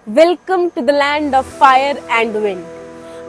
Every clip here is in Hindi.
Welcome to the land of fire and wind.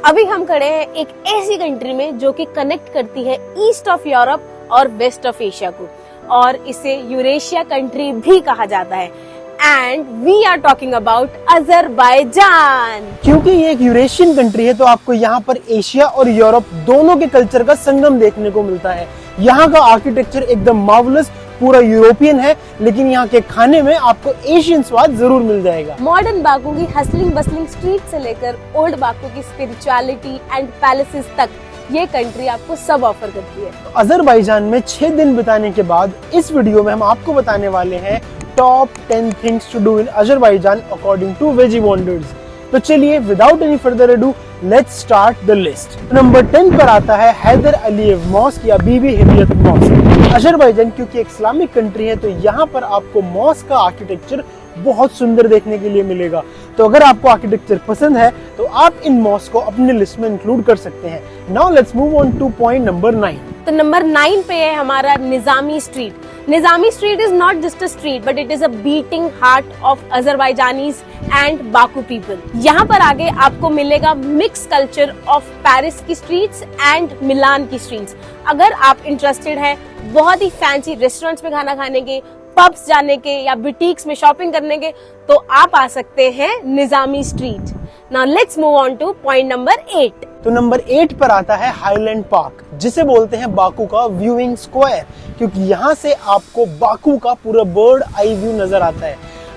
अभी हम खड़े हैं एक ऐसी कंट्री में जो कि कनेक्ट करती है ईस्ट ऑफ यूरोप और वेस्ट ऑफ एशिया को, और इसे यूरेशिया कंट्री भी कहा जाता है। And we are talking about Azerbaijan. क्योंकि ये एक यूरेशियन कंट्री है तो आपको यहाँ पर एशिया और यूरोप दोनों के कल्चर का संगम देखने को मिलता है। यहाँ का आर्किटेक्चर एकदम मार्वलस, पूरा यूरोपियन है, लेकिन यहाँ के खाने में आपको एशियन स्वाद जरूर मिल जाएगा। मॉडर्न बाकू की हसलिंग बसलिंग स्ट्रीट से लेकर ओल्ड बाकू की स्पिरिचुअलिटी एंड पैलेसेस तक ये कंट्री आपको सब ऑफर करती है। अजरबैजान में 6 दिन बिताने के बाद इस वीडियो में हम आपको बताने वाले हैं top 10 things to do in Azerbaijan according to Vijay wonders. तो चलिए without any further ado let's start the list. Number 10 पर आता है हैदर अलीव मॉस्क या बीबी हिमियत मॉस्क। अजरबैजान क्योंकि एक इस्लामिक कंट्री है तो यहाँ पर आपको मॉस्क का आर्किटेक्चर बहुत सुंदर देखने के लिए मिलेगा। तो अगर आपको आर्किटेक्चर पसंद है तो आप इन मॉस्क को अपने लिस्ट में इंक्लूड कर सकते हैं। Now let's move on to point number 9। तो नंबर 9 पे है हमारा Nizami street. Nizami street is not just a street but it is a beating heart of Azerbaijanis and Baku people. यहाँ पर आगे आपको मिलेगा मिक्स कल्चर ऑफ पेरिस की स्ट्रीट्स एंड मिलान की स्ट्रीट्स। अगर आप इंटरेस्टेड है बहुत ही फैंसी रेस्टोरेंट्स में खाना खाने के, पब्स जाने के या बुटीक्स में शॉपिंग करने के, तो आप आ सकते हैं Nizami street. Now let's move on to point number 8। तो नंबर 8 पर आता है हाईलैंड पार्क, जिसे बोलते हैं बाकू का व्यूइंग स्क्वायर, क्योंकि यहाँ से आपको बाकू का पूरा बर्ड आई व्यू नजर आता है।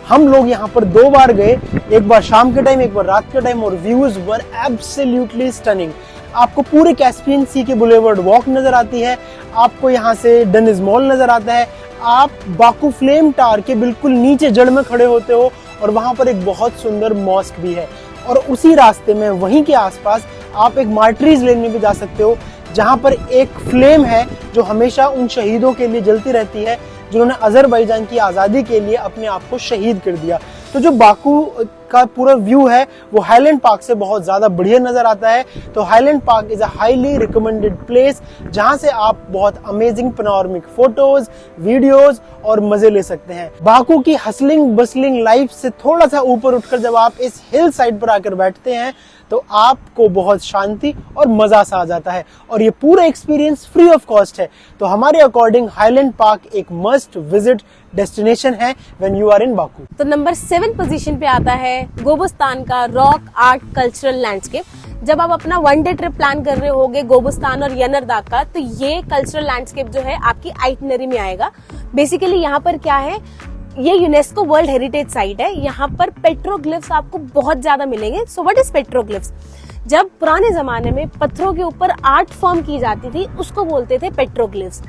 हम लोग यहाँ पर 2 बार गए, एक बार शाम के टाइम, एक बार रात के टाइम, और व्यूज वर एब्सोल्युटली स्टनिंग। आपको पूरे कैस्पियन सी के बुलेवर्ड वॉक नजर आती है, आपको यहाँ से डनिज मॉल नजर आता है, आप बाकू फ्लेम टावर के बिल्कुल नीचे जड़ में खड़े होते हो, और वहां पर एक बहुत सुंदर मॉस्क भी है। और उसी रास्ते में वहीं के आसपास आप एक मार्टरीज लेन में भी जा सकते हो, जहां पर एक फ्लेम है जो हमेशा उन शहीदों के लिए जलती रहती है जिन्होंने अजरबैजान की आज़ादी के लिए अपने आप को शहीद कर दिया। तो जो बाकू का पूरा व्यू है वो हाईलैंड पार्क से बहुत ज्यादा बढ़िया नजर आता है। तो highland park is a highly recommended place जहां से आप बहुत अमेजिंग पैनोरामिक फोटोज, वीडियोस और मजे ले सकते हैं। बाकू की हसलिंग बसलिंग लाइफ से थोड़ा सा ऊपर उठकर जब आप इस हिल साइड पर आकर बैठते हैं तो आपको बहुत शांति और मजा सा आ जाता है, और ये पूरा एक्सपीरियंस फ्री ऑफ कॉस्ट है। तो हमारे अकॉर्डिंग हाईलैंड पार्क एक मस्ट विजिट डेस्टिनेशन है when you are in Baku. तो नंबर 7 पोजीशन पे आता है गोबस्तान का रॉक आर्ट कल्चरल लैंडस्केप। जब आप अपना 1 डे ट्रिप प्लान कर रहे होगे गोबस्तान और यनरदा का, तो ये कल्चरल लैंडस्केप जो है आपकी आइटनरी में आएगा। बेसिकली यहाँ पर क्या है, ये यूनेस्को वर्ल्ड हेरिटेज साइट है। यहाँ पर पेट्रोग्लिफ्स आपको बहुत ज्यादा मिलेंगे। So what is petroglyphs? जब पुराने जमाने में पत्थरों के ऊपर आर्ट फॉर्म की जाती थी उसको बोलते थे पेट्रोग्लिफ्स।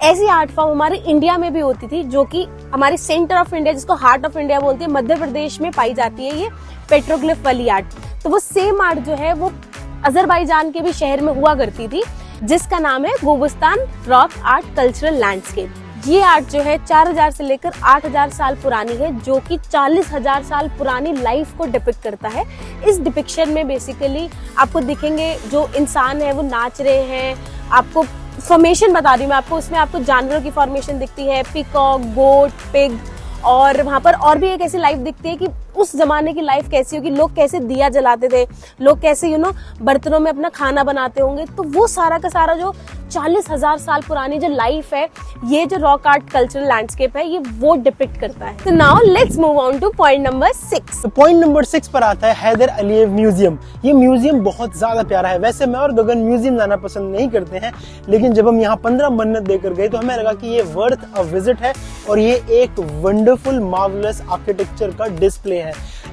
ऐसी आर्ट फॉर्म हमारे इंडिया में भी होती थी, जो कि हमारे सेंटर ऑफ इंडिया, जिसको हार्ट ऑफ इंडिया बोलते हैं, मध्य प्रदेश में पाई जाती है ये पेट्रोग्लिफ वाली आर्ट। तो वो सेम आर्ट जो है वो अजरबैजान के भी शहर में हुआ करती थी, जिसका नाम है गोबस्तान रॉक आर्ट कल्चरल लैंडस्केप। ये आर्ट जो है 4000 से लेकर 8000 साल पुरानी है, जो कि 40000 साल पुरानी लाइफ को डिपिक्ट करता है। इस डिपिक्शन में बेसिकली आपको दिखेंगे जो इंसान है वो नाच रहे हैं। आपको फॉर्मेशन बता रही हूँ मैं आपको, उसमें आपको जानवरों की फॉर्मेशन दिखती है, पिकॉक, गोट, पिग, और वहां पर और भी एक ऐसी लाइफ दिखती है कि उस जमाने की लाइफ कैसी होगी, लोग कैसे दिया जलाते थे, लोग कैसे बर्तनों में अपना खाना बनाते होंगे। तो वो सारा का सारा जो 40000 साल पुरानी जो लाइफ है, ये जो रॉक आर्ट कल्चरल लैंडस्केप है, ये वो डिपिक्ट करता है। तो now let's move on to point number 6। तो पॉइंट नंबर 6 पर आता है हैदर अलीव म्यूजियम। ये म्यूजियम बहुत ज्यादा प्यारा है। वैसे मैं और गगन म्यूजियम जाना पसंद नहीं करते हैं, लेकिन जब हम यहाँ 15 मन्नत देकर गए तो हमें लगा कि ये वर्थ अ विजिट है, और ये एक वंडरफुल मार्वलस आर्किटेक्चर का डिस्प्ले है।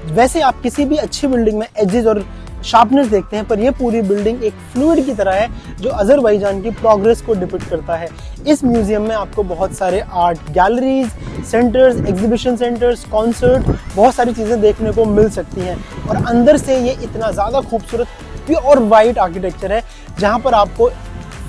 वैसे आप किसी भी अच्छी बिल्डिंग में एजेस और शार्पनेस देखते हैं, पर यह पूरी बिल्डिंग एक फ्लूइड की तरह है जो अजरबैजान की प्रोग्रेस को डिपिक्ट करता है। इस म्यूजियम में आपको बहुत सारे art galleries, centres, exhibition centres, concert, बहुत सारी चीजें देखने को मिल सकती हैं। और अंदर से ये इतना ज्यादा खूबसूरत प्योर वाइट आर्किटेक्चर है जहां पर आपको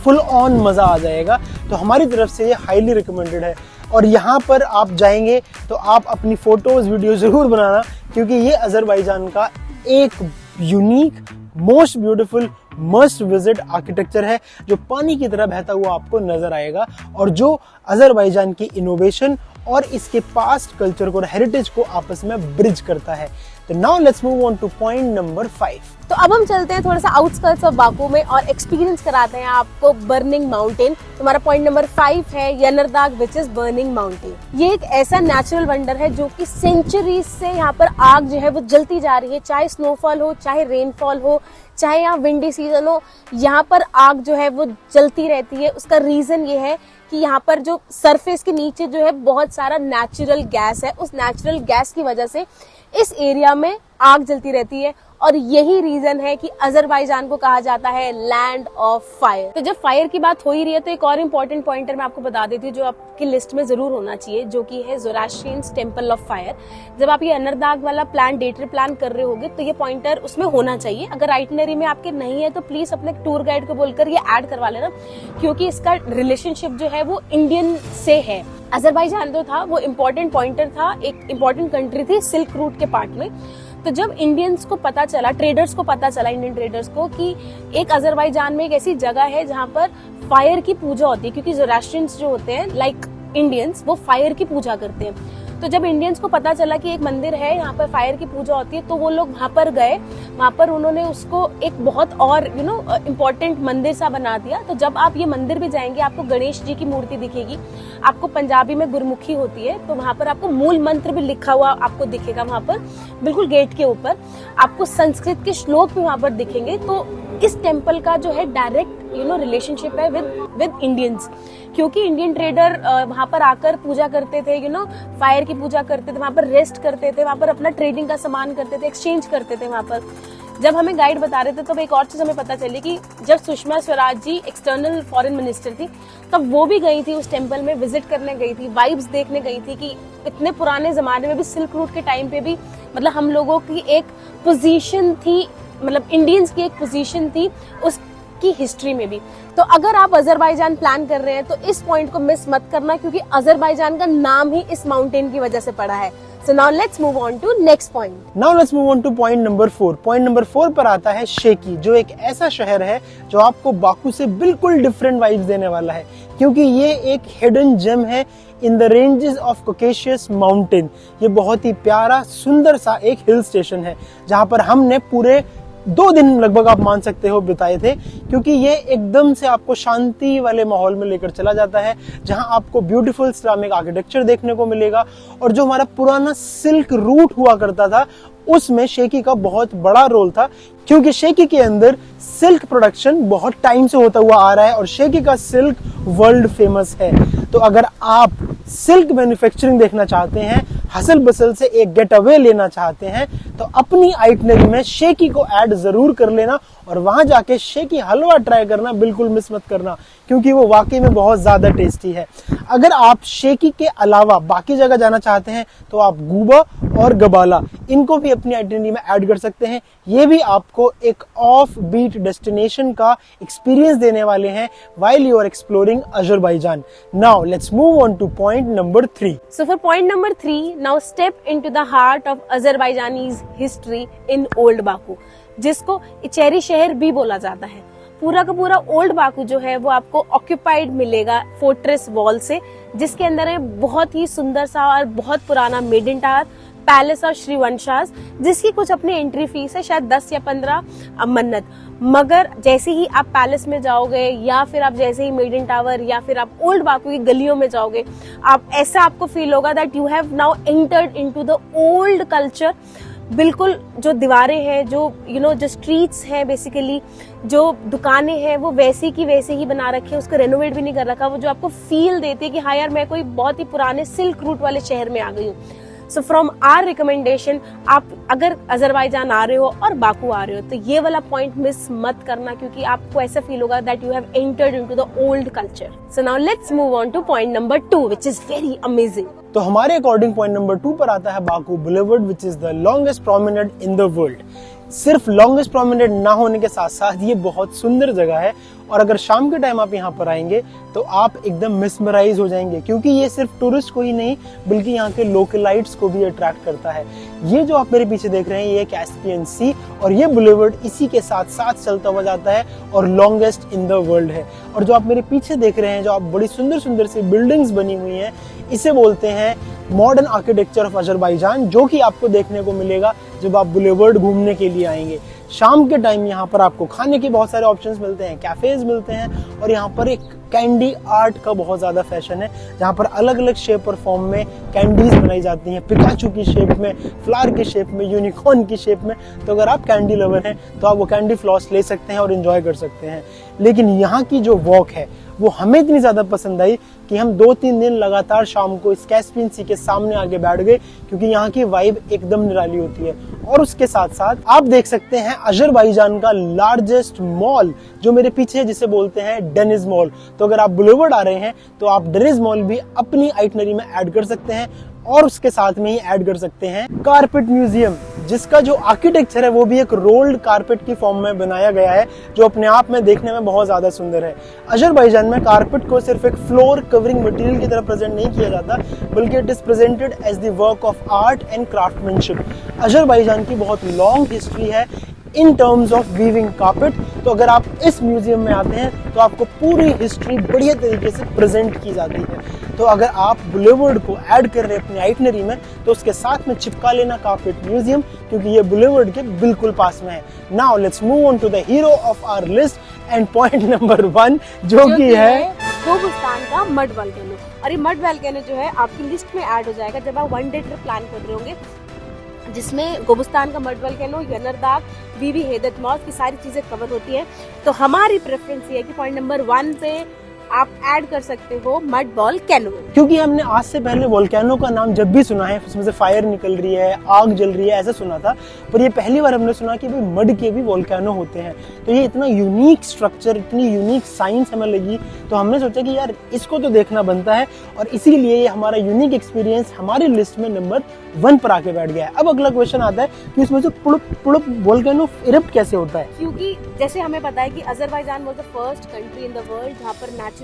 फुल ऑन मजा आ जाएगा। तो हमारी तरफ से ये हाईली रिकमेंडेड है, और यहाँ पर आप जाएंगे तो आप अपनी फोटोज वीडियो जरूर बनाना, क्योंकि ये अजरबैजान का एक unique, most beautiful, must visit architecture है जो पानी की तरह बहता हुआ आपको नजर आएगा, और जो अजरबैजान की इनोवेशन और इसके पास्ट कल्चर को और हेरिटेज को आपस में ब्रिज करता है। तो now let's move on to point number 5। तो अब हम चलते हैं थोड़ा सा आउटस्कर्ट्स ऑफ बाकू में और एक्सपीरियंस कराते हैं आपको बर्निंग माउंटेन। हमारा पॉइंट नंबर 5 है यनरदाग विच इज बर्निंग माउंटेन। ये एक ऐसा नेचुरल वंडर है जो कि सेंचुरीज से यहाँ पर आग जो है वो जलती जा रही है, चाहे स्नोफॉल हो, चाहे रेनफॉल हो, चाहे यहाँ विंडी सीजन हो, यहाँ पर आग जो है वो जलती रहती है। उसका रीजन ये है कि यहाँ पर जो सरफेस के नीचे जो है बहुत सारा नेचुरल गैस है, उस नेचुरल गैस की वजह से इस एरिया में आग जलती रहती है और यही रीजन है कि अजरबैजान को कहा जाता है लैंड ऑफ फायर। तो जब फायर की बात हो ही रही है तो एक और इम्पोर्टेंट पॉइंटर मैं आपको बता देती हूँ जो आपकी लिस्ट में जरूर होना चाहिए, जो कि है ज़ोरास्ट्रियंस टेम्पल ऑफ फायर। जब आप ये यनरदाग वाला प्लान डे ट्रिप प्लान कर रहे होगे तो ये पॉइंटर उसमें होना चाहिए। अगर आइटनरी में आपके नहीं है तो प्लीज अपने टूर गाइड को बोलकर ये ऐड करवा लेना, क्योंकि इसका रिलेशनशिप जो है वो इंडियन से है। अजरबैजान जो था वो इम्पोर्टेंट पॉइंटर था, एक इम्पोर्टेंट कंट्री थी सिल्क रूट के पार्ट में। तो जब इंडियंस को पता चला, ट्रेडर्स को पता चला, इंडियन ट्रेडर्स को कि एक अजरबैजान में एक ऐसी जगह है जहाँ पर फायर की पूजा होती है, क्योंकि ज़ोरास्ट्रियंस जो होते हैं लाइक इंडियंस वो फायर की पूजा करते हैं। तो जब इंडियंस को पता चला कि एक मंदिर है यहाँ पर फायर की पूजा होती है तो वो लोग वहां पर गए। वहां पर उन्होंने उसको एक बहुत और इम्पोर्टेंट मंदिर सा बना दिया। तो जब आप ये मंदिर भी जाएंगे आपको गणेश जी की मूर्ति दिखेगी, आपको पंजाबी में गुरमुखी होती है, तो वहां पर आपको मूल मंत्र भी लिखा हुआ आपको दिखेगा। वहां पर बिल्कुल गेट के ऊपर आपको संस्कृत के श्लोक भी वहां पर दिखेंगे। तो इस टेम्पल का जो है डायरेक्ट रिलेशनशिप है विद इंडियंस, क्योंकि इंडियन ट्रेडर वहां पर आकर पूजा करते थे, फायर की पूजा करते थे, वहां पर रेस्ट करते थे, वहां पर अपना ट्रेडिंग का सामान करते थे, एक्सचेंज करते थे वहां पर। जब हमें गाइड बता रहे थे तब एक और चीज हमें पता चली कि जब Sushma Swaraj ji external foreign minister थी तब वो भी गई थी उस टेम्पल में, विजिट करने गई थी, वाइब्स देखने गई थी कि इतने पुराने जमाने में भी सिल्क रूट के टाइम पे भी मतलब हम लोगों की एक पोजीशन थी, मतलब इंडियंस की एक पोजीशन थी उसकी हिस्ट्री में भी। तो अगर आप अजरबैजान प्लान कर रहे हैं तो इस पॉइंट को मिस मत करना, क्योंकि अजरबैजान का नाम ही इस माउंटेन की वजह से पड़ा है। So now let's move on to next point. Now let's move on to point number 4. Point number 4 पर आता है शेकी, जो एक ऐसा शहर है जो आपको बाकू से बिल्कुल डिफरेंट वाइब्स देने वाला है, क्योंकि ये एक हिडन जेम है in the ranges of Caucasus mountain. ये बहुत ही प्यारा सुंदर सा एक हिल स्टेशन है जहाँ पर हमने पूरे 2 दिन लगभग आप मान सकते हो बिताए थे, क्योंकि ये एकदम से आपको शांति वाले माहौल में लेकर चला जाता है जहां आपको ब्यूटीफुल इस्लामिक आर्किटेक्चर देखने को मिलेगा। और जो हमारा पुराना सिल्क रूट हुआ करता था उसमें शेकी का बहुत बड़ा रोल था, क्योंकि शेकी के अंदर सिल्क प्रोडक्शन बहुत टाइम से होता हुआ आ रहा है और शेकी का सिल्क वर्ल्ड फेमस है। तो अगर आप सिल्क मैन्युफैक्चरिंग देखना चाहते हैं, हसल बसल से एक गेट अवे लेना चाहते हैं, तो अपनी आइटनरी में शेकी को ऐड जरूर कर लेना और वहां जाके शेकी हलवा ट्राई करना बिल्कुल मिस मत करना, क्योंकि वो वाकई में बहुत ज्यादा टेस्टी है। अगर आप शेकी के अलावा बाकी जगह जाना चाहते हैं तो आप गूबा और गबाला इनको भी अपनी आइटनरी में ऐड कर सकते हैं। ये भी आपको एक ऑफ बीट डेस्टिनेशन का एक्सपीरियंस देने वाले हैं while you are exploring Azerbaijan. Now let's move on to point number 3. So for point number 3, now step into the heart of Azerbaijanese history in Old Baku, जिसको इचेरी शहर भी बोला जाता है। पूरा का पूरा ओल्ड बाकू जो है वो आपको ऑक्यूपाइड मिलेगा फोर्ट्रेस वॉल से, जिसके अंदर है बहुत ही सुंदर सा और बहुत पुराना मेडन टावर, पैलेस और श्रीवंशास, जिसकी कुछ अपनी एंट्री फीस है शायद 10 या 15 मन्नत। मगर जैसे ही आप पैलेस में जाओगे या फिर आप जैसे ही मेडन टावर या फिर आप ओल्ड बाकू की गलियों में जाओगे, आप ऐसा आपको फील होगा that you have now entered into the old culture. बिल्कुल जो दीवारें हैं, जो जो स्ट्रीट्स हैं, बेसिकली जो दुकानें हैं वो वैसी की वैसे ही बना रखे हैं, उसको रेनोवेट भी नहीं कर रखा। वो जो आपको फील देती है कि हाँ यार मैं कोई बहुत ही पुराने सिल्क रूट वाले शहर में आ गई हूँ। सो फ्रॉम आवर रिकमेंडेशन, आप अगर अजरबैजान आ रहे हो और बाकू आ रहे हो तो ये वाला पॉइंट मिस मत करना, क्योंकि आपको ऐसा फील होगा that you have entered into the old culture. So now let's move on to point number 2 which is very amazing. तो हमारे अकॉर्डिंग पॉइंट नंबर 2 पर आता है Baku boulevard, which is the longest promenade in the world. सिर्फ लॉन्गेस्ट प्रोमेनेड ना होने के साथ साथ ये बहुत सुंदर जगह है, और अगर शाम के टाइम आप यहाँ पर आएंगे तो आप एकदम मिसमराइज हो जाएंगे, क्योंकि ये सिर्फ टूरिस्ट को ही नहीं बल्कि यहाँ के लोकलाइट्स को भी अट्रैक्ट करता है। ये जो आप मेरे पीछे देख रहे हैं ये कैस्पियन सी, और ये बुलेवर्ड इसी के साथ साथ चलता हुआ जाता है और लॉन्गेस्ट इन द वर्ल्ड है। और जो आप मेरे पीछे देख रहे हैं, जो आप बड़ी सुंदर सुंदर सी बिल्डिंग्स बनी हुई हैं, इसे बोलते हैं मॉडर्न आर्किटेक्चर ऑफ अजरबैजान, जो कि आपको देखने को मिलेगा जब आप बुलेवर्ड घूमने के लिए आएंगे। शाम के टाइम यहाँ पर आपको खाने के बहुत सारे ऑप्शंस मिलते हैं, कैफेज मिलते हैं, और यहाँ पर एक कैंडी आर्ट का बहुत ज़्यादा फैशन है, जहाँ पर अलग अलग शेप और फॉर्म में कैंडीज बनाई जाती हैं, पिकाचू की शेप में, फ्लावर की शेप में, यूनिकॉर्न की शेप में। तो अगर आप कैंडी लवर हैं तो आप वो कैंडी फ्लॉस ले सकते हैं और एंजॉय कर सकते हैं। लेकिन यहाँ की जो वॉक है वो हमें इतनी ज़्यादा पसंद आई कि हम 2-3 दिन लगातार शाम को इस कैस्पियन सी के सामने आके बैठ गए, क्योंकि यहाँ की वाइब एकदम निराली होती है। और उसके साथ साथ आप देख सकते हैं अजरबैजान का लार्जेस्ट मॉल जो मेरे पीछे है, जिसे बोलते हैं डेनिज मॉल। तो अगर आप बुलेवर्ड आ रहे हैं तो आप डेनिज मॉल भी अपनी आइटनरी में ऐड कर सकते हैं, और उसके साथ में ही ऐड कर सकते हैं कारपेट म्यूजियम, जिसका जो आर्किटेक्चर है वो भी एक रोल्ड कारपेट की फॉर्म में बनाया गया है, जो अपने आप में देखने में बहुत ज्यादा सुंदर है। अजरबैजान में कारपेट को सिर्फ एक फ्लोर कवरिंग मटेरियल की तरह प्रेजेंट नहीं किया जाता, बल्कि it is presented as the work of art and craftsmanship. Azerbaijan की बहुत लॉन्ग हिस्ट्री है in terms of weaving carpet. तो अगर आप इस म्यूजियम में आते हैं तो आपको पूरी हिस्ट्री बढ़िया तरीके से प्रेजेंट की जाती है। तो अगर आप बुलेवर्ड को ऐड कर रहे हैं अपनी आइटनरी में तो उसके साथ में चिपका लेना कारपेट म्यूजियम, क्योंकि ये बुलेवर्ड के बिल्कुल पास में है। Now let's move on to the hero of our list and point number 1, जो कि है गोबुस्तान का मड वोल्केनो। और ये मड वोल्केनो जो है आपकी लिस्ट में ऐड हो जाएगा जब आप 1 डे ट्रिप प्लान कर रहे होंगे, जिसमें गोबुस्तान का मड वोल्केनो, यनरदाग, बीबी हेदत मौज की सारी चीजें कवर होती है। तो हमारी प्रेफरेंस ये है कि पॉइंट नंबर 1 पे आप ऐड कर सकते हो मड वोल्केनो, क्योंकि हमने आज से पहले वोल्केनो का नाम जब भी सुना है उसमें से फायर निकल रही है, आग जल रही है, ऐसा सुना था। पर ये पहली बार हमने सुना कि भाई मड के भी वोल्केनो होते हैं। तो ये इतना यूनिक स्ट्रक्चर, इतनी यूनिक साइंस हमें लगी, तो हमने सोचा कि यार इसको तो देखना बनता है, और इसीलिए ये हमारा यूनिक एक्सपीरियंस हमारी लिस्ट में नंबर 1 पर आके बैठ गया है। अब अगला क्वेश्चन आता है कि इसमें से पुड़ुप वोल्केनो इरप्ट कैसे होता है? क्योंकि जैसे हमें पता है कि Azerbaijan was the first country in the world जहाँ पर नेचुरल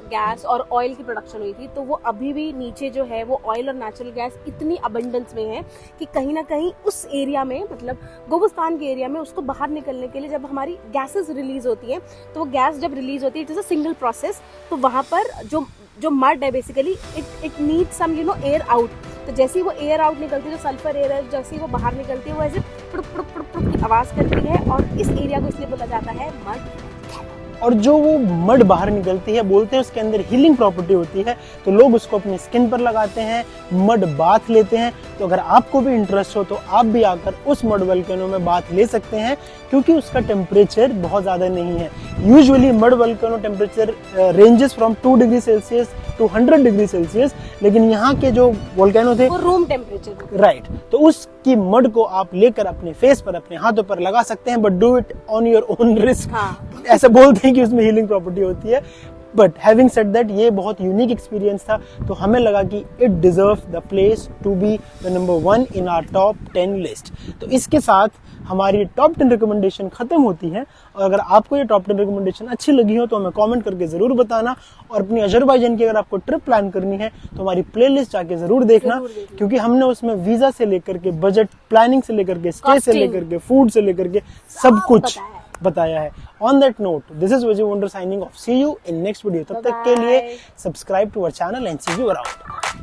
गैस और ऑयल की प्रोडक्शन हुई थी। तो वो अभी भी नीचे जो है वो ऑयल और नेचुरल गैस इतनी अबंडेंस में है कि कहीं ना कहीं उस एरिया में, मतलब गोबुस्तान के एरिया में, उसको बाहर निकलने के लिए जब हमारी गैसेस रिलीज होती है, तो वो गैस जब रिलीज होती है it is a single process. तो वहां पर जो मड है basically it need some air out. तो जैसे ही वो एयर आउट निकलती है, जो सल्फर एयर है, जैसे ही वो बाहर निकलती है, वो ऐसे पुड़ुप पुड़ुप पुड़ुप पुड़ुप की आवाज करती है, और इस एरिया को इसलिए बोला जाता है मड। और जो वो मड बाहर निकलती है, बोलते हैं उसके अंदर हीलिंग प्रॉपर्टी होती है, तो लोग उसको अपनी स्किन पर लगाते हैं, मड बाथ लेते हैं। तो अगर आपको भी इंटरेस्ट हो तो आप भी आकर उस मड वोल्केनो में बाथ ले सकते हैं, क्योंकि उसका टेम्परेचर बहुत ज़्यादा नहीं है। Usually mud volcano temperature ranges from 2 degree celsius to 100 degree celsius, लेकिन यहाँ के जो वोल्केनो थे वो रूम टेम्परेचर, राइट, तो उसकी मड को आप लेकर अपने फेस पर, अपने हाथों पर लगा सकते हैं, but do it on your own risk. ऐसा बोलते हैं कि उसमें हीलिंग प्रॉपर्टी होती है। बट हैविंग सेड दैट, ये बहुत यूनिक एक्सपीरियंस था, तो हमें लगा कि it deserve the place to be the number 1 in our top 10 list. तो इसके साथ हमारी टॉप 10 रिकमेंडेशन खत्म होती है। और अगर आपको ये टॉप 10 रिकमेंडेशन अच्छी लगी हो तो हमें कमेंट करके जरूर बताना, और अपनी अजरबैजान की अगर आपको ट्रिप प्लान करनी है तो हमारी प्लेलिस्ट जाके जरूर देखना, क्योंकि हमने उसमें वीजा से लेकर के बजट प्लानिंग से लेकर के स्टे से लेकर के फूड से लेकर के सब कुछ बताया है। On that note, this is Vijay wonder signing off. See you in next video. तब तक के लिए subscribe to our channel and see you around.